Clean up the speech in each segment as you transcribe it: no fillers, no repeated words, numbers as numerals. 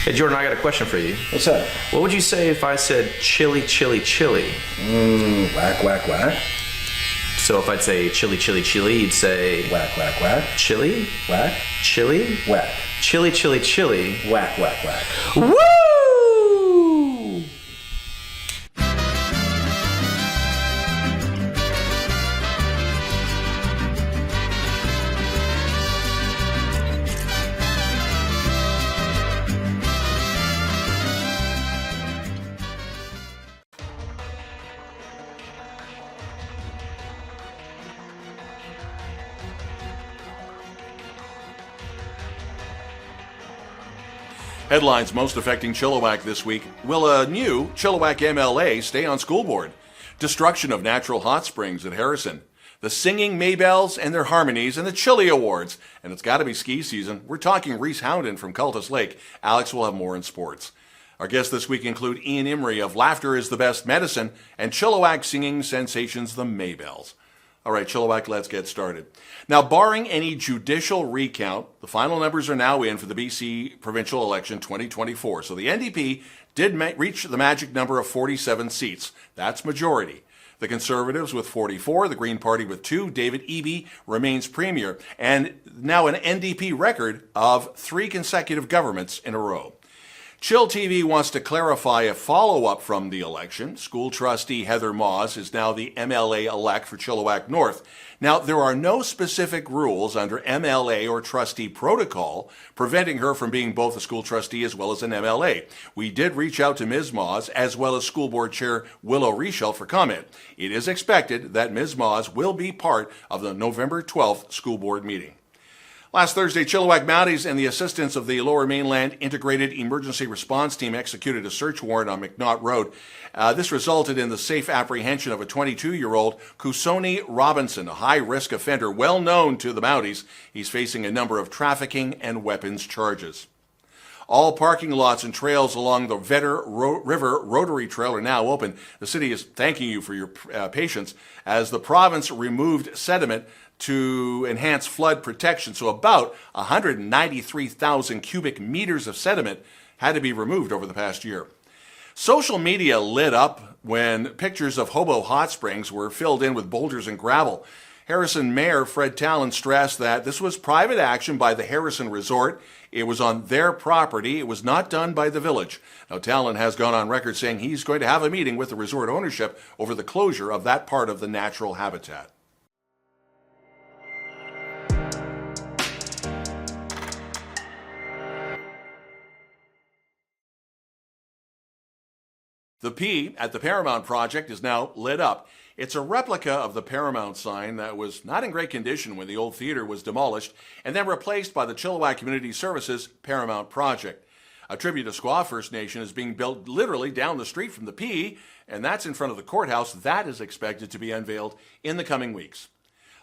Hey Jordan, I got a question for you. What's that? What would you say if I said chilly, chilly, chilly? Whack, whack, whack. So if I'd say chilly, chilly, chilly, you'd say Whack, whack, whack. chilly, Whack. chilly, Whack. chilly, chilly, chilly. Whack, whack, whack. Woo! Headlines most affecting Chilliwack this week. Will a new Chilliwack MLA stay on school board? Destruction of natural hot springs at Eriksson. The singing Maybelles and their harmonies and the Chillies Awards. And it's got to be ski season. We're talking Reece Howden from Cultus Lake. Alex will have more in sports. Our guests this week include Imrie of Laughter is the Best Medicine and Chilliwack singing sensations the Maybelles. All right, Chilliwack, let's get started. Now, barring any judicial recount, the final numbers are now in for the BC provincial election 2024. So the NDP did reach the magic number of 47 seats. That's majority. The Conservatives with 44, the Green Party with 2, David Eby remains premier, and now an NDP record of 3 consecutive governments in a row. chillTV wants to clarify a follow-up from the election. School trustee Heather Moss is now the MLA-elect for Chilliwack North. Now, there are no specific rules under MLA or trustee protocol preventing her from being both a school trustee as well as an MLA. We did reach out to Ms. Moss as well as School Board Chair Willow Richel for comment. It is expected that Ms. Moss will be part of the November 12th school board meeting. Last Thursday, Chilliwack Mounties and the assistance of the Lower Mainland Integrated Emergency Response Team executed a search warrant on McNaught Road. This resulted in the safe apprehension of a 22-year-old Kusoni Robinson, a high-risk offender well known to the Mounties. He's facing a number of trafficking and weapons charges. All parking lots and trails along the Vedder River Rotary Trail are now open. The city is thanking you for your patience as the province removed sediment to enhance flood protection. So about 193,000 cubic meters of sediment had to be removed over the past year. Social media lit up when pictures of Hobo Hot Springs were filled in with boulders and gravel. Harrison Mayor Fred Talon stressed that this was private action by the Harrison Resort. It was on their property. It was not done by the village. Now, Talon has gone on record saying he's going to have a meeting with the resort ownership over the closure of that part of the natural habitat. The P at the Paramount project is now lit up. It's a replica of the Paramount sign that was not in great condition when the old theater was demolished and then replaced by the Chilliwack Community Services Paramount project. A tribute to Squaw First Nation is being built literally down the street from the P, and that's in front of the courthouse. That is expected to be unveiled in the coming weeks.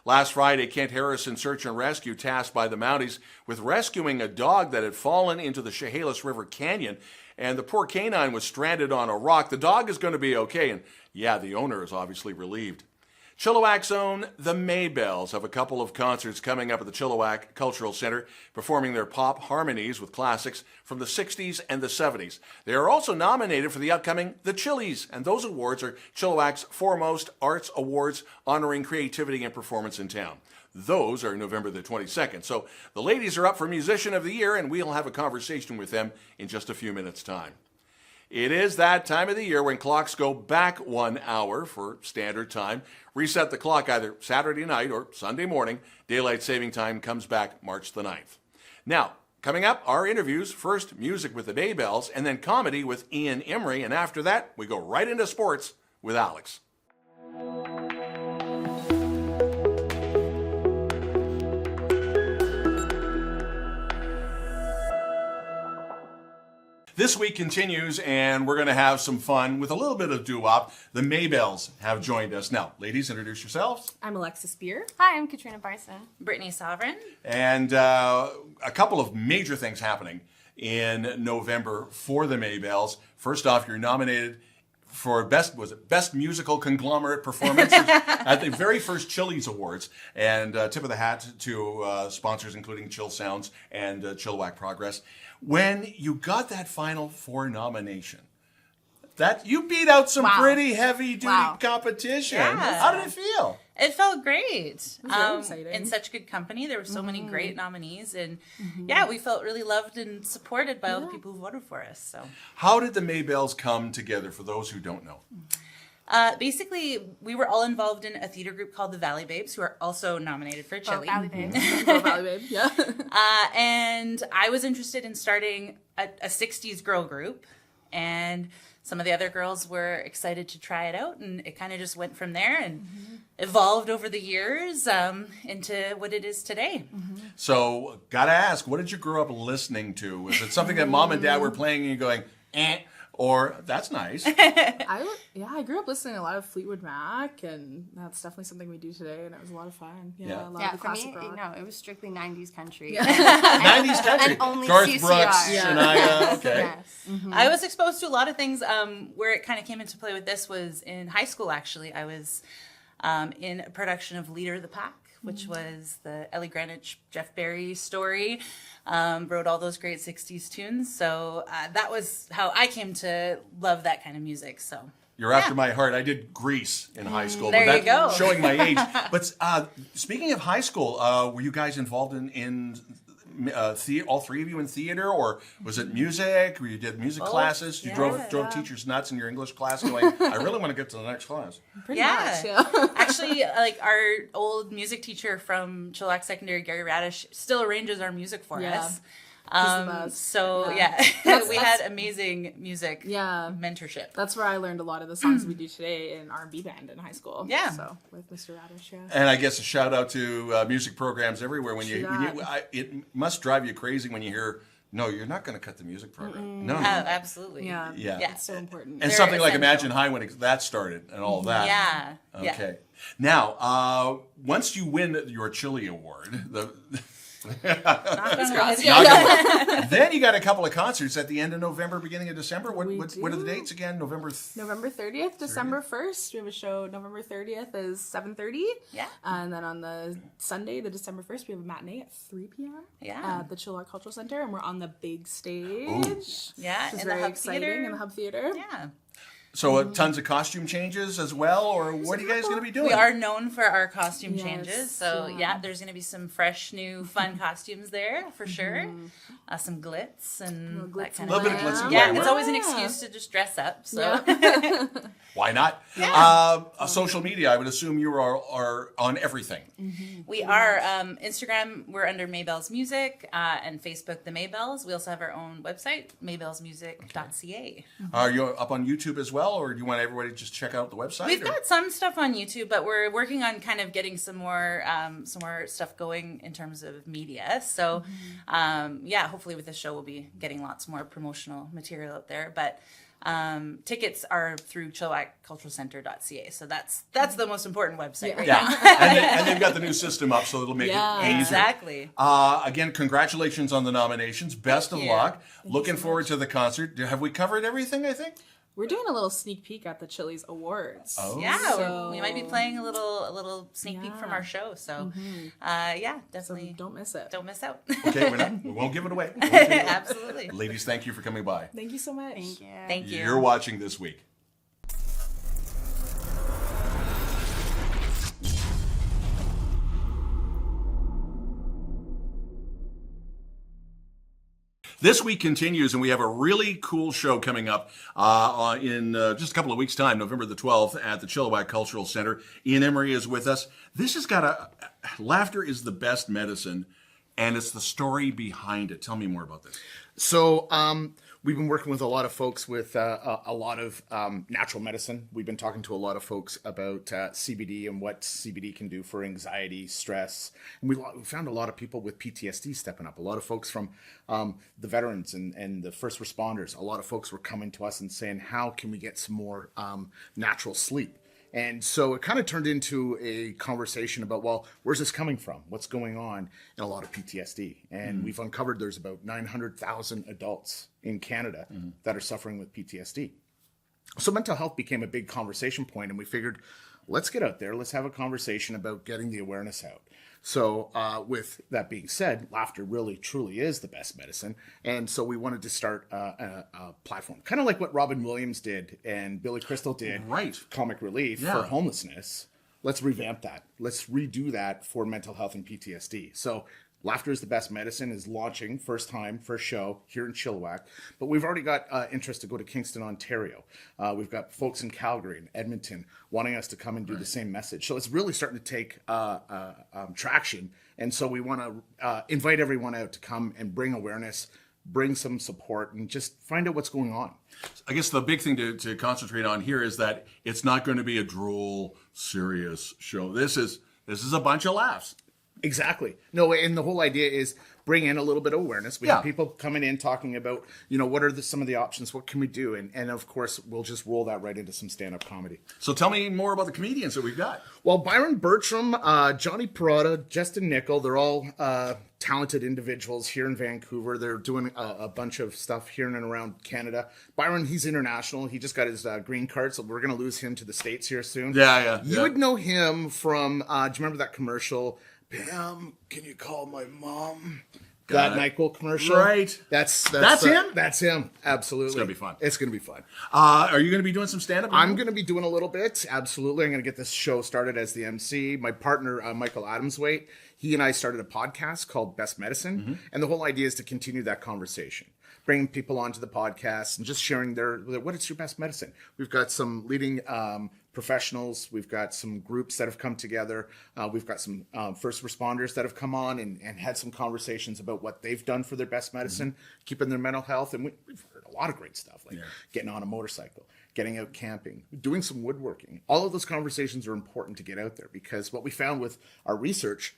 Last Friday, Kent Harrison Search and Rescue tasked by the Mounties with rescuing a dog that had fallen into the Chehalis River Canyon, and the poor canine was stranded on a rock. The dog is going to be okay, and yeah, the owner is obviously relieved. Chilliwack's own the Maybelles have a couple of concerts coming up at the Chilliwack Cultural Center, performing their pop harmonies with classics from the 60s and the 70s. They are also nominated for the upcoming The Chillies, and those awards are Chilliwack's foremost arts awards honoring creativity and performance in town. Those are November the 22nd. So the ladies are up for Musician of the Year, and we'll have a conversation with them in just a few minutes' time. It is that time of the year when clocks go back 1 hour for standard time. Reset the clock either Saturday night or Sunday morning. Daylight saving time comes back March the 9th. Now, coming up, our interviews. First, music with the Maybelles, and then comedy with Ian Imrie. And after that, we go right into sports with Alex. This week continues, and we're going to have some fun with a little bit of doo-wop. The Maybelles have joined us. Now, ladies, introduce yourselves. I'm Alexis Spear. Hi, I'm Katrina Bryson. Brittany Sovereign. And a couple of major things happening in November for the Maybelles. First off, you're nominated for best musical conglomerate performance at the very first Chillies Awards. And tip of the hat to sponsors including Chill Sounds and Chilliwack Progress. When you got that Final Four nomination, that you beat out some pretty heavy-duty competition. Yeah. How did it feel? It felt great. It was very exciting. In such good company. There were so many great nominees. And yeah, we felt really loved and supported by all the people who voted for us. So How did the Maybelles come together, for those who don't know? basically, we were all involved in a theater group called the Valley Babes, who are also nominated for Chili. Valley Babe, yeah. And I was interested in starting a 60s girl group. And some of the other girls were excited to try it out, and it kind of just went from there and evolved over the years into what it is today. So, gotta ask, what did you grow up listening to? Was it something that mom and dad were playing and you're going, eh? Or, that's nice. I grew up listening to a lot of Fleetwood Mac, and that's definitely something we do today, and it was a lot of fun. Yeah. A lot of the For me, classic rock. no, it was strictly 90s country. 90s country. And only Garth CCR. Brooks, Shania, okay. Yes. I was exposed to a lot of things. Where it kind of came into play with this was in high school, actually. I was in a production of Leader of the Pack, which was the Ellie Greenwich, Jeff Barry story. Wrote all those great 60s tunes. So that was how I came to love that kind of music. So You're after my heart. I did Grease in high school. There but you go. Showing my age. But speaking of high school, were you guys involved in all three of you in theater, or was it music? Where you did music classes? You drove teachers nuts in your English class, going, "I really want to get to the next class." Pretty much, Actually, like our old music teacher from Chilliwack Secondary, Gary Radish, still arranges our music for us. He's the best. So we had amazing music mentorship. That's where I learned a lot of the songs we do today in R&B band in high school. Yeah. So with Mr. Radish, And I guess a shout out to music programs everywhere. It must drive you crazy when you hear, "No, you're not going to cut the music program." No. Absolutely. Yeah. It's so important. And They're something like essential. Imagine High when that started and all that. Yeah. Okay. Now, once you win your Chili Award, then you got a couple of concerts at the end of November, beginning of December. What are the dates again? November 30th, December 1st. We have a show. November 30th is 7:30. Yeah. And then on the Sunday, the December 1st, we have a matinee at 3 p.m. Yeah. At the Chilliwack Cultural Center, and we're on the big stage. Yeah. Which is In the very Hub exciting Theater. in the Hub Theater. Yeah. So tons of costume changes as well, or what are you guys going to be doing? We are known for our costume Yes, changes. So, yeah. there's going to be some fresh, new, fun costumes there for sure. Some glitz and that kind A little of bit of glitz and Yeah, glamour. it's always an excuse to just dress up. So, Why not? Social media, I would assume you are on everything. we are Instagram, we're under Maybelles Music, and Facebook, the Maybelles. We also have our own website, maybellesmusic.ca. Are you up on YouTube as well, or do you want everybody to just check out the website? We've or- got some stuff on YouTube, but we're working on kind of getting some more stuff going in terms of media. So, hopefully with this show we'll be getting lots more promotional material out there. But tickets are through chillwackculturalcenter.ca. So that's the most important website right now. and they've got the new system up, so it'll make it easier. Exactly. Again, congratulations on the nominations. Best of luck. Looking forward to the concert. Have we covered everything, I think? We're doing a little sneak peek at the Chillies Awards. Oh. Yeah, So- we might be playing a little sneak peek from our show. So, definitely Don't miss it. don't miss out. Okay, we won't give it away. We won't give it away. Absolutely. Ladies, thank you for coming by. Thank you so much. Thank you. Thank you. You're watching This Week. This week continues, and we have a really cool show coming up in just a couple of weeks' time, November the 12th, at the Chilliwack Cultural Center. Ian Imrie is with us. This has got laughter is the best medicine, and it's the story behind it. Tell me more about this. So we've been working with a lot of folks with a lot of natural medicine. We've been talking to a lot of folks about CBD and what CBD can do for anxiety, stress. And we found a lot of people with PTSD stepping up. A lot of folks from the veterans and the first responders. A lot of folks were coming to us and saying, how can we get some more natural sleep? And so it kind of turned into a conversation about, well, where's this coming from? What's going on in a lot of PTSD? And we've uncovered there's about 900,000 adults in Canada that are suffering with PTSD. So mental health became a big conversation point, and we figured, let's get out there. Let's have a conversation about getting the awareness out. So with that being said, laughter really, truly is the best medicine. And so we wanted to start a platform, kind of like what Robin Williams did and Billy Crystal did, Right. Comic Relief for homelessness. Let's revamp that. Let's redo that for mental health and PTSD. So Laughter is the Best Medicine is launching first show here in Chilliwack. But we've already got interest to go to Kingston, Ontario. We've got folks in Calgary and Edmonton wanting us to come and do the same message. So it's really starting to take traction. And so we want to invite everyone out to come and bring awareness, bring some support, and just find out what's going on. I guess the big thing to concentrate on here is that it's not going to be a droll, serious show. This is a bunch of laughs. Exactly. No, and the whole idea is bring in a little bit of awareness. We have people coming in talking about, what are some of the options? What can we do? And of course, we'll just roll that right into some stand-up comedy. So tell me more about the comedians that we've got. Well, Byron Bertram, Johnny Perrotta, Justin Nickel, they're all talented individuals here in Vancouver. They're doing a bunch of stuff here in and around Canada. Byron, he's international. He just got his green card, so we're going to lose him to the States here soon. You would know him from, do you remember that commercial? Pam, can you call my mom? That NyQuil commercial. Right. That's him? That's him. Absolutely. It's going to be fun. It's going to be fun. Are you going to be doing some stand-up? I'm going to be doing a little bit. Absolutely. I'm going to get this show started as the MC. My partner, Michael Adamswaite, he and I started a podcast called Best Medicine. Mm-hmm. And the whole idea is to continue that conversation. Bringing people onto the podcast and just sharing what is your best medicine. We've got some leading professionals. We've got some groups that have come together. We've got some first responders that have come on and had some conversations about what they've done for their best medicine, keeping their mental health. And we've heard a lot of great stuff, like getting on a motorcycle, getting out camping, doing some woodworking. All of those conversations are important to get out there because what we found with our research,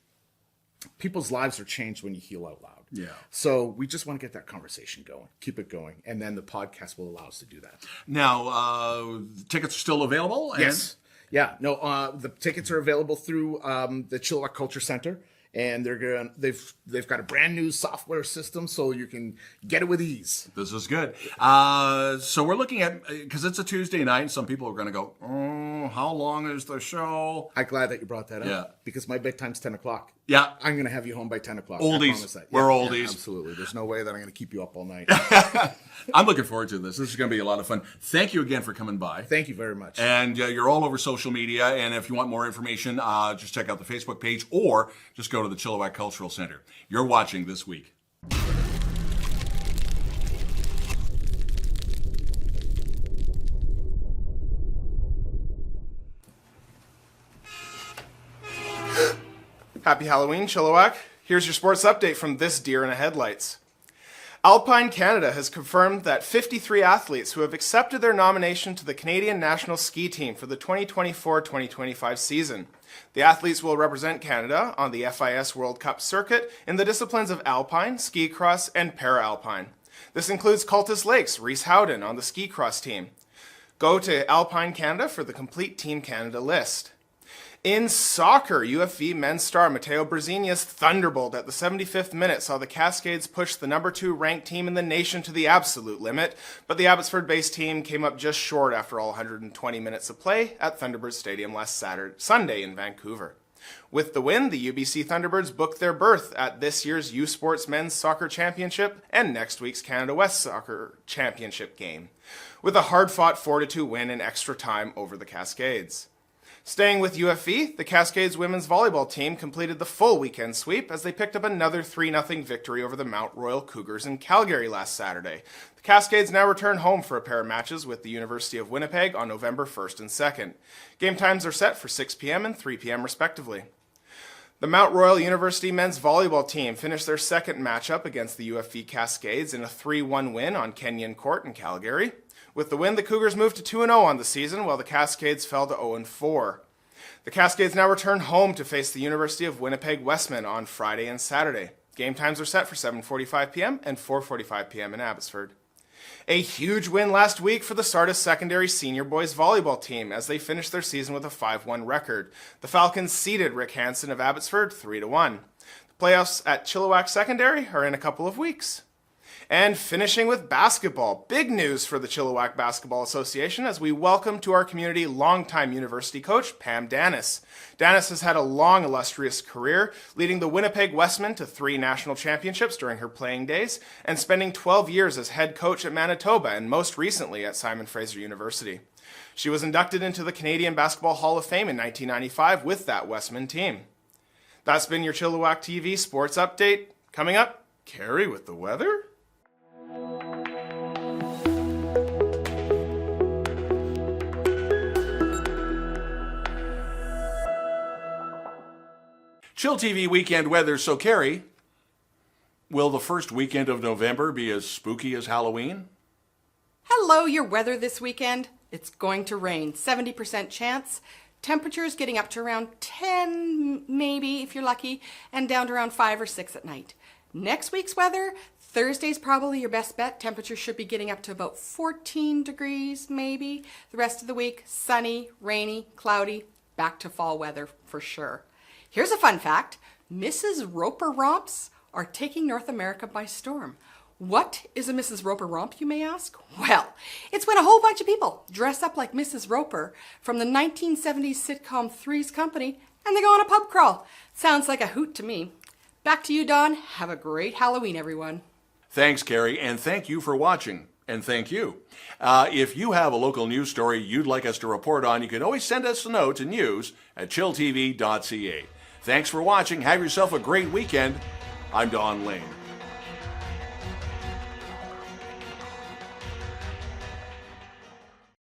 people's lives are changed when you heal out loud. Yeah. So we just want to get that conversation going, keep it going, and then the podcast will allow us to do that. Now, tickets are still available? Yes. Yeah. No. The tickets are available through the Chilliwack Culture Center, and they've got a brand new software system, so you can get it with ease. This is good. So we're looking at, because it's a Tuesday night, and some people are going to go, oh, how long is the show? I'm glad that you brought that up. Yeah. Because my bedtime's 10 o'clock. Yeah. I'm going to have you home by 10 o'clock. Oldies. I promise that. We're oldies. Absolutely. There's no way that I'm going to keep you up all night. I'm looking forward to this. This is going to be a lot of fun. Thank you again for coming by. Thank you very much. And you're all over social media. And if you want more information, just check out the Facebook page or just go to the Chilliwack Cultural Center. You're watching This Week. Happy Halloween, Chilliwack. Here's your sports update from this deer in the headlights. Alpine Canada has confirmed that 53 athletes who have accepted their nomination to the Canadian national ski team for the 2024-2025 season. The athletes will represent Canada on the FIS World Cup circuit in the disciplines of alpine, ski cross, and para-alpine. This includes Cultus Lake's Reece Howden on the ski cross team. Go to Alpine Canada for the complete Team Canada list. In soccer, UFV men's star Matteo Brezinia's thunderbolt at the 75th minute saw the Cascades push the number 2 ranked team in the nation to the absolute limit, but the Abbotsford-based team came up just short after all 120 minutes of play at Thunderbird Stadium last Sunday in Vancouver. With the win, the UBC Thunderbirds booked their berth at this year's U Sports Men's Soccer Championship and next week's Canada West Soccer Championship game, with a hard-fought 4-2 win in extra time over the Cascades. Staying with UFV, the Cascades women's volleyball team completed the full weekend sweep as they picked up another 3-0 victory over the Mount Royal Cougars in Calgary last Saturday. The Cascades now return home for a pair of matches with the University of Winnipeg on November 1st and 2nd. Game times are set for 6 p.m. and 3 p.m. respectively. The Mount Royal University men's volleyball team finished their second matchup against the UFV Cascades in a 3-1 win on Kenyon Court in Calgary. With the win, the Cougars moved to 2-0 on the season, while the Cascades fell to 0-4. The Cascades now return home to face the University of Winnipeg Westman on Friday and Saturday. Game times are set for 7:45 p.m. and 4:45 p.m. in Abbotsford. A huge win last week for the Sardis Secondary Senior Boys Volleyball team as they finished their season with a 5-1 record. The Falcons seeded Rick Hansen of Abbotsford 3-1. The playoffs at Chilliwack Secondary are in a couple of weeks. And finishing with basketball. Big news for the Chilliwack Basketball Association as we welcome to our community longtime university coach Pam Danis. Danis has had a long, illustrious career, leading the Winnipeg Westmen to 3 national championships during her playing days, and spending 12 years as head coach at Manitoba and most recently at Simon Fraser University. She was inducted into the Canadian Basketball Hall of Fame in 1995 with that Westman team. That's been your Chilliwack TV Sports Update. Coming up, Cari with the weather? Chill TV weekend weather. So, Cari, will the first weekend of November be as spooky as Halloween? Hello, your weather this weekend. It's going to rain, 70% chance. Temperatures getting up to around 10, maybe, if you're lucky, and down to around 5 or 6 at night. Next week's weather, Thursday's probably your best bet. Temperatures should be getting up to about 14 degrees, maybe. The rest of the week, sunny, rainy, cloudy, back to fall weather for sure. Here's a fun fact. Mrs. Roper romps are taking North America by storm. What is a Mrs. Roper romp, you may ask? Well, it's when a whole bunch of people dress up like Mrs. Roper from the 1970s sitcom Three's Company and they go on a pub crawl. Sounds like a hoot to me. Back to you, Don. Have a great Halloween, everyone. Thanks, Cari, and thank you for watching. And thank you. If you have a local news story you'd like us to report on, you can always send us a note to news@chilltv.ca. Thanks for watching. Have yourself a great weekend. I'm Don Lehn.